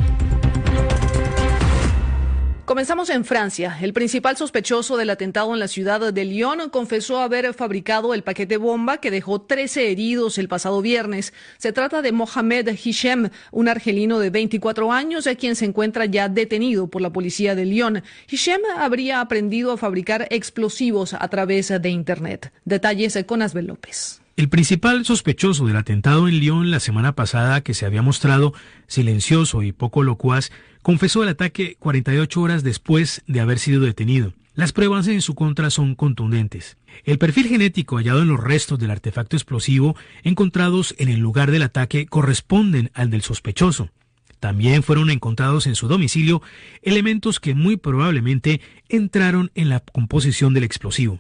G: Comenzamos en Francia. El principal sospechoso del atentado en la ciudad de Lyon confesó haber fabricado el paquete bomba que dejó 13 heridos el pasado viernes. Se trata de Mohamed Hichem, un argelino de 24 años, a quien se encuentra ya detenido por la policía de Lyon. Hichem habría aprendido a fabricar explosivos a través de Internet. Detalles con Asbel López.
H: El principal sospechoso del atentado en Lyon la semana pasada, que se había mostrado silencioso y poco locuaz, confesó el ataque 48 horas después de haber sido detenido. Las pruebas en su contra son contundentes. El perfil genético hallado en los restos del artefacto explosivo encontrados en el lugar del ataque corresponden al del sospechoso. También fueron encontrados en su domicilio elementos que muy probablemente entraron en la composición del explosivo.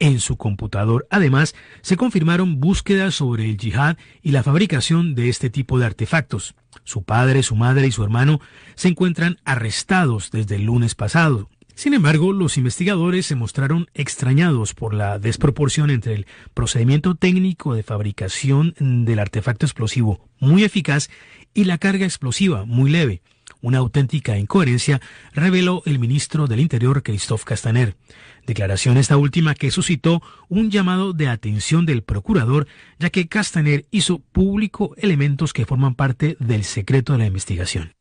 H: En su computador, además, se confirmaron búsquedas sobre el yihad y la fabricación de este tipo de artefactos. Su padre, su madre y su hermano se encuentran arrestados desde el lunes pasado. Sin embargo, los investigadores se mostraron extrañados por la desproporción entre el procedimiento técnico de fabricación del artefacto explosivo muy eficaz y la carga explosiva muy leve. Una auténtica incoherencia, reveló el ministro del Interior, Christophe Castaner. Declaración esta última que suscitó un llamado de atención del procurador, ya que Castaner hizo público elementos que forman parte del secreto de la investigación.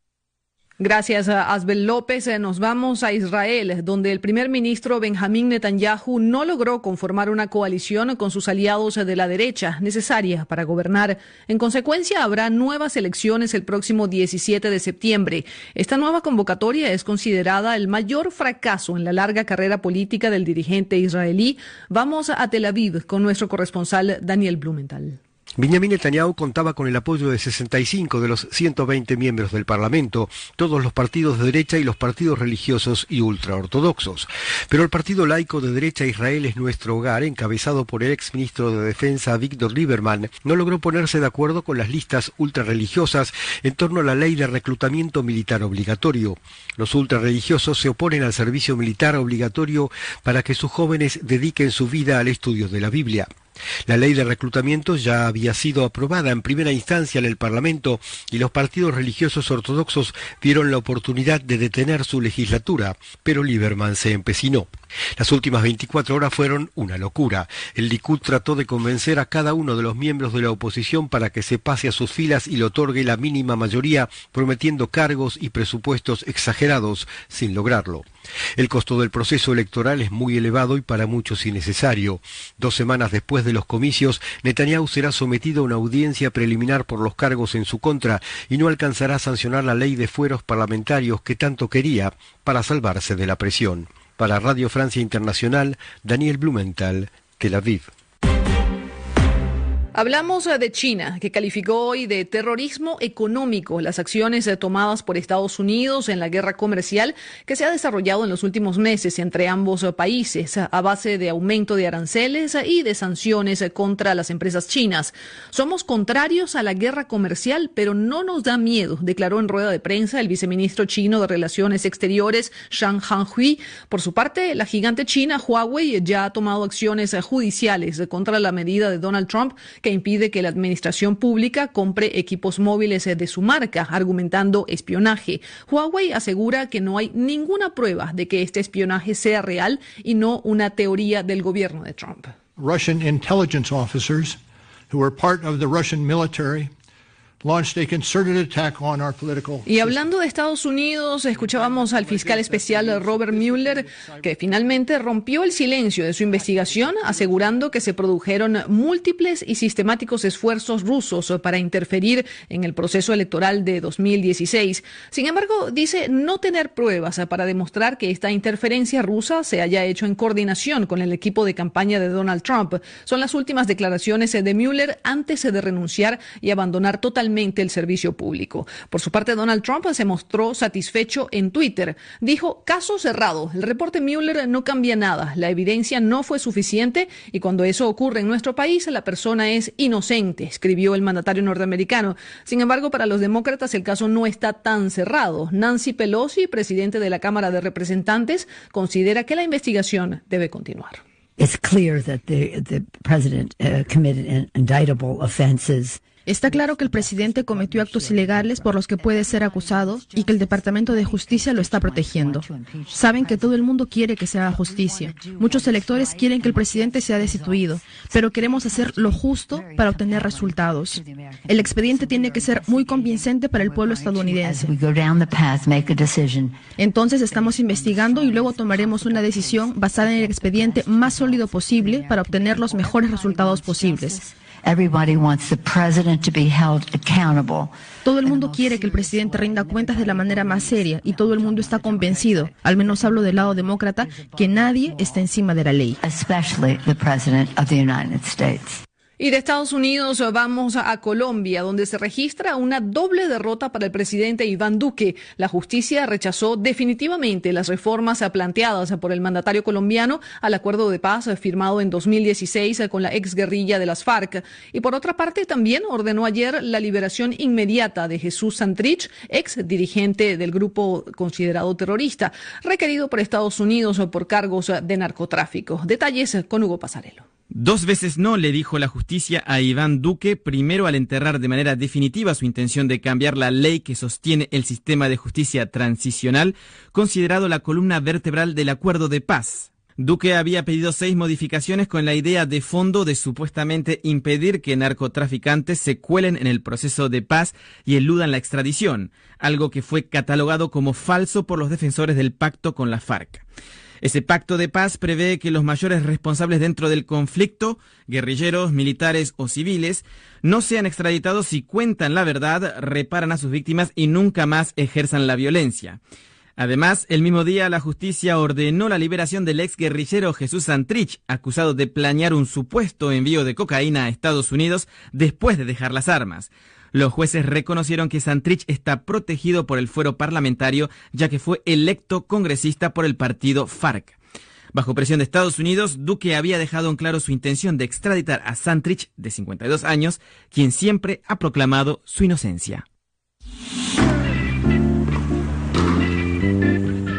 G: Gracias a Asbel López. Nos vamos a Israel, donde el primer ministro Benjamín Netanyahu no logró conformar una coalición con sus aliados de la derecha necesaria para gobernar. En consecuencia, habrá nuevas elecciones el próximo 17 de septiembre. Esta nueva convocatoria es considerada el mayor fracaso en la larga carrera política del dirigente israelí. Vamos a Tel Aviv con nuestro corresponsal Daniel Blumenthal.
I: Benjamín Netanyahu contaba con el apoyo de 65 de los 120 miembros del Parlamento, todos los partidos de derecha y los partidos religiosos y ultraortodoxos. Pero el partido laico de derecha Israel es nuestro hogar, encabezado por el exministro de Defensa Víctor Lieberman, no logró ponerse de acuerdo con las listas ultrarreligiosas en torno a la ley de reclutamiento militar obligatorio. Los ultrarreligiosos se oponen al servicio militar obligatorio para que sus jóvenes dediquen su vida al estudio de la Biblia. La ley de reclutamiento ya había sido aprobada en primera instancia en el Parlamento y los partidos religiosos ortodoxos vieron la oportunidad de detener su legislatura, pero Lieberman se empecinó. Las últimas 24 horas fueron una locura. El Likud trató de convencer a cada uno de los miembros de la oposición para que se pase a sus filas y le otorgue la mínima mayoría, prometiendo cargos y presupuestos exagerados, sin lograrlo. El costo del proceso electoral es muy elevado y para muchos innecesario. 2 semanas después de los comicios, Netanyahu será sometido a una audiencia preliminar por los cargos en su contra y no alcanzará a sancionar la ley de fueros parlamentarios que tanto quería para salvarse de la presión. Para Radio Francia Internacional, Daniel Blumenthal, Tel Aviv.
G: Hablamos de China, que calificó hoy de terrorismo económico las acciones tomadas por Estados Unidos en la guerra comercial que se ha desarrollado en los últimos meses entre ambos países a base de aumento de aranceles y de sanciones contra las empresas chinas. Somos contrarios a la guerra comercial, pero no nos da miedo, declaró en rueda de prensa el viceministro chino de Relaciones Exteriores, Zhang Hanhui. Por su parte, la gigante china Huawei ya ha tomado acciones judiciales contra la medida de Donald Trump que impide que la administración pública compre equipos móviles de su marca, argumentando espionaje. Huawei asegura que no hay ninguna prueba de que este espionaje sea real y no una teoría del gobierno de Trump.
J: Russian intelligence officers who were part of the Russian military
G: Y hablando de Estados Unidos, escuchábamos al fiscal especial Robert Mueller, que finalmente rompió el silencio de su investigación, asegurando que se produjeron múltiples y sistemáticos esfuerzos rusos para interferir en el proceso electoral de 2016. Sin embargo, dice no tener pruebas para demostrar que esta interferencia rusa se haya hecho en coordinación con el equipo de campaña de Donald Trump. Son las últimas declaraciones de Mueller antes de renunciar y abandonar totalmente totalmente el servicio público. Por su parte, Donald Trump se mostró satisfecho en Twitter. Dijo, caso cerrado, el reporte Mueller no cambia nada, la evidencia no fue suficiente y cuando eso ocurre en nuestro país, la persona es inocente, escribió el mandatario norteamericano. Sin embargo, para los demócratas el caso no está tan cerrado. Nancy Pelosi, presidente de la Cámara de Representantes, considera que la investigación debe continuar.
K: It's clear that the president committed indictable offenses.
L: Está claro que el presidente cometió actos ilegales por los que puede ser acusado y que el Departamento de Justicia lo está protegiendo. Saben que todo el mundo quiere que se haga justicia. Muchos electores quieren que el presidente sea destituido, pero queremos hacer lo justo para obtener resultados. El expediente tiene que ser muy convincente para el pueblo estadounidense. Entonces estamos investigando y luego tomaremos una decisión basada en el expediente más sólido posible para obtener los mejores resultados posibles.
K: Everybody wants the president to be held accountable.
L: Todo el mundo quiere que el presidente rinda cuentas de la manera más seria y todo el mundo está convencido, al menos hablo del lado demócrata, que nadie está encima de la ley.
K: Especially the president of the United States.
G: Y de Estados Unidos vamos a Colombia, donde se registra una doble derrota para el presidente Iván Duque. La justicia rechazó definitivamente las reformas planteadas por el mandatario colombiano al acuerdo de paz firmado en 2016 con la exguerrilla de las FARC. Y por otra parte, también ordenó ayer la liberación inmediata de Jesús Santrich, ex dirigente del grupo considerado terrorista, requerido por Estados Unidos por cargos de narcotráfico. Detalles con Hugo Pasarello.
M: 2 veces no, le dijo la justicia a Iván Duque, primero al enterrar de manera definitiva su intención de cambiar la ley que sostiene el sistema de justicia transicional, considerado la columna vertebral del acuerdo de paz. Duque había pedido 6 modificaciones con la idea de fondo de supuestamente impedir que narcotraficantes se cuelen en el proceso de paz y eludan la extradición, algo que fue catalogado como falso por los defensores del pacto con la FARC. Ese pacto de paz prevé que los mayores responsables dentro del conflicto, guerrilleros, militares o civiles, no sean extraditados si cuentan la verdad, reparan a sus víctimas y nunca más ejerzan la violencia. Además, el mismo día la justicia ordenó la liberación del ex guerrillero Jesús Santrich, acusado de planear un supuesto envío de cocaína a Estados Unidos después de dejar las armas. Los jueces reconocieron que Santrich está protegido por el fuero parlamentario, ya que fue electo congresista por el partido FARC. Bajo presión de Estados Unidos, Duque había dejado en claro su intención de extraditar a Santrich, de 52 años, quien siempre ha proclamado su inocencia.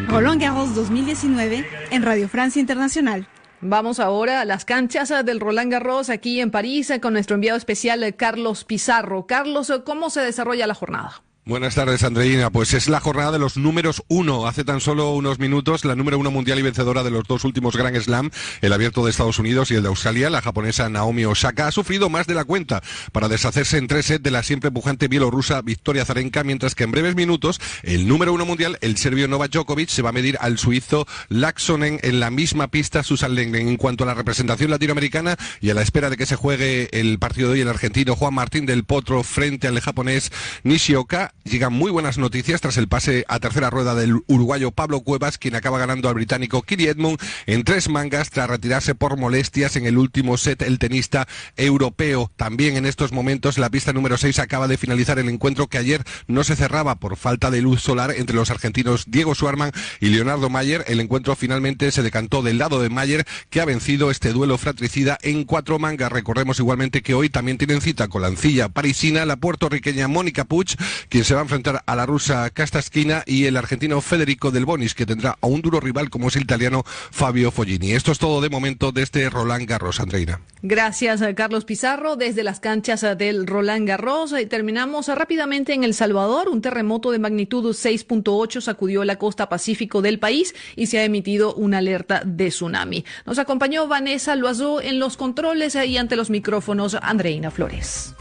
N: Roland Garros 2019 en Radio Francia Internacional.
G: Vamos ahora a las canchas del Roland Garros aquí en París con nuestro enviado especial Carlos Pizarro. Carlos, ¿cómo se desarrolla la jornada?
O: Buenas tardes, Andreina. Pues es la jornada de los números 1. Hace tan solo unos minutos, la número 1 mundial y vencedora de los 2 últimos Grand Slam, el abierto de Estados Unidos y el de Australia, la japonesa Naomi Osaka, ha sufrido más de la cuenta para deshacerse en 3 sets de la siempre pujante bielorrusa Victoria Azarenka, mientras que en breves minutos, el número 1 mundial, el serbio Novak Djokovic, se va a medir al suizo Laaksonen en la misma pista Susan Lenglen. En cuanto a la representación latinoamericana y a la espera de que se juegue el partido de hoy, el argentino Juan Martín del Potro frente al japonés Nishioka, llegan muy buenas noticias tras el pase a tercera rueda del uruguayo Pablo Cuevas, quien acaba ganando al británico Kiri Edmund en 3 mangas tras retirarse por molestias en el último set el tenista europeo. También en estos momentos la pista número 6 acaba de finalizar el encuentro que ayer no se cerraba por falta de luz solar entre los argentinos Diego Schwartzman y Leonardo Mayer. El encuentro finalmente se decantó del lado de Mayer, que ha vencido este duelo fratricida en 4 mangas. Recordemos igualmente que hoy también tienen cita con la ancilla parisina la puertorriqueña Mónica Puig, quien se va a enfrentar a la rusa Kastaskina, y el argentino Federico Del Bonis, que tendrá a un duro rival como es el italiano Fabio Fognini. Esto es todo de momento desde Roland Garros, Andreina.
G: Gracias, Carlos Pizarro, desde las canchas del Roland Garros. Y terminamos rápidamente en El Salvador. Un terremoto de magnitud 6.8 sacudió la costa pacífico del país y se ha emitido una alerta de tsunami. Nos acompañó Vanessa Loazó en los controles y ante los micrófonos Andreina Flores.